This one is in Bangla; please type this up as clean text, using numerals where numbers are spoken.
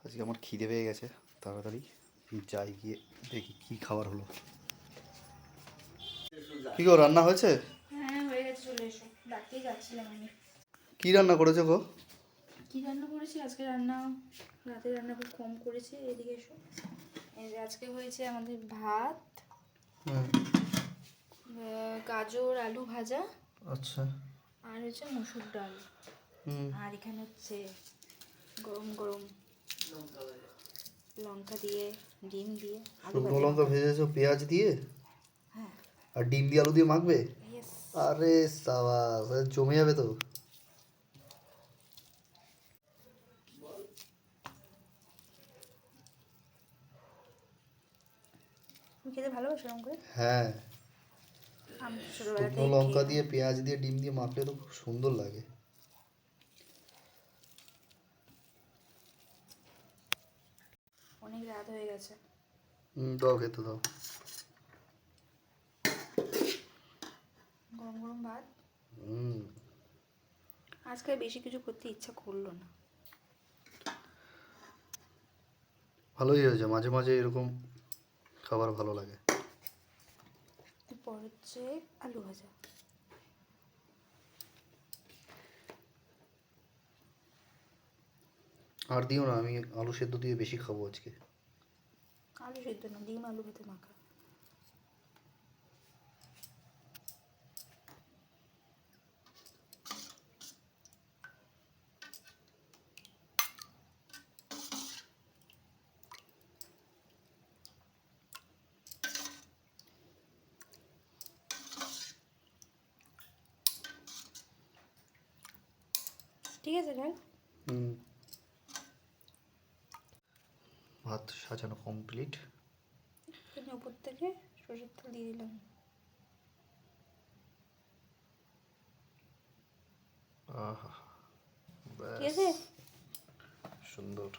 আজকে আমার খিদে পেয়ে গেছে, তাড়াতাড়ি যাই গিয়ে দেখি কি খাবার হলো। কি গো, রান্না হয়েছে? হ্যাঁ হয়ে গেছে, চলে এসো, ডাকতেই যাচ্ছিলাম আমি। কি রান্না করেছো গো? কি রান্না করেছি আজকে? রাতে রান্না খুব কম করেছি। এদিকে এসো, এই যে আজকে হয়েছে আমাদের ভাত, গাজর আলু ভাজা, আচ্ছা, আর হচ্ছে মসুর ডাল, আর এখানে হচ্ছে গরম গরম লঙ্কা দিয়ে ডিম দিয়ে আলু শুকনো ভাজা। লঙ্কা ভেজেছো পেঁয়াজ দিয়ে? হ্যাঁ, আর ডিম দিয়ে আলু দিয়ে মাখবে? ইয়েস। আরে সাবাস, জমে যাবে তো। তুমি খেতে ভালোবাসো এরকম করে? হ্যাঁ, আমি ছোটবেলা শুকনো থেকে লঙ্কা দিয়ে পেঁয়াজ দিয়ে ডিম দিয়ে মাখলে তো খুব সুন্দর লাগে। অনেক রাত হয়ে গেছে। দাও খেতে দাও। গরম গরম ভাত। হুম, আজকে বেশি কিছু করতে ইচ্ছা করলো না। ভালোই হয়েছে, মাঝে মাঝে এরকম খাবার ভালো লাগে। এরপর হচ্ছে আলু ভাজা। আর দিও না, আমি আলু সেদ্ধ দিয়ে বেশি খাবো আজকে। আলু সেদ্ধ না, ডিম আলু ভাতে মাখা। ঠিক আছে ডাল। হুম, ভাত সাজানো কমপ্লিট। এখানে উপর থেকে সরষের তেল দিয়ে দিলাম। আহা, ঠিক ব্যাস, আছে। সুন্দর।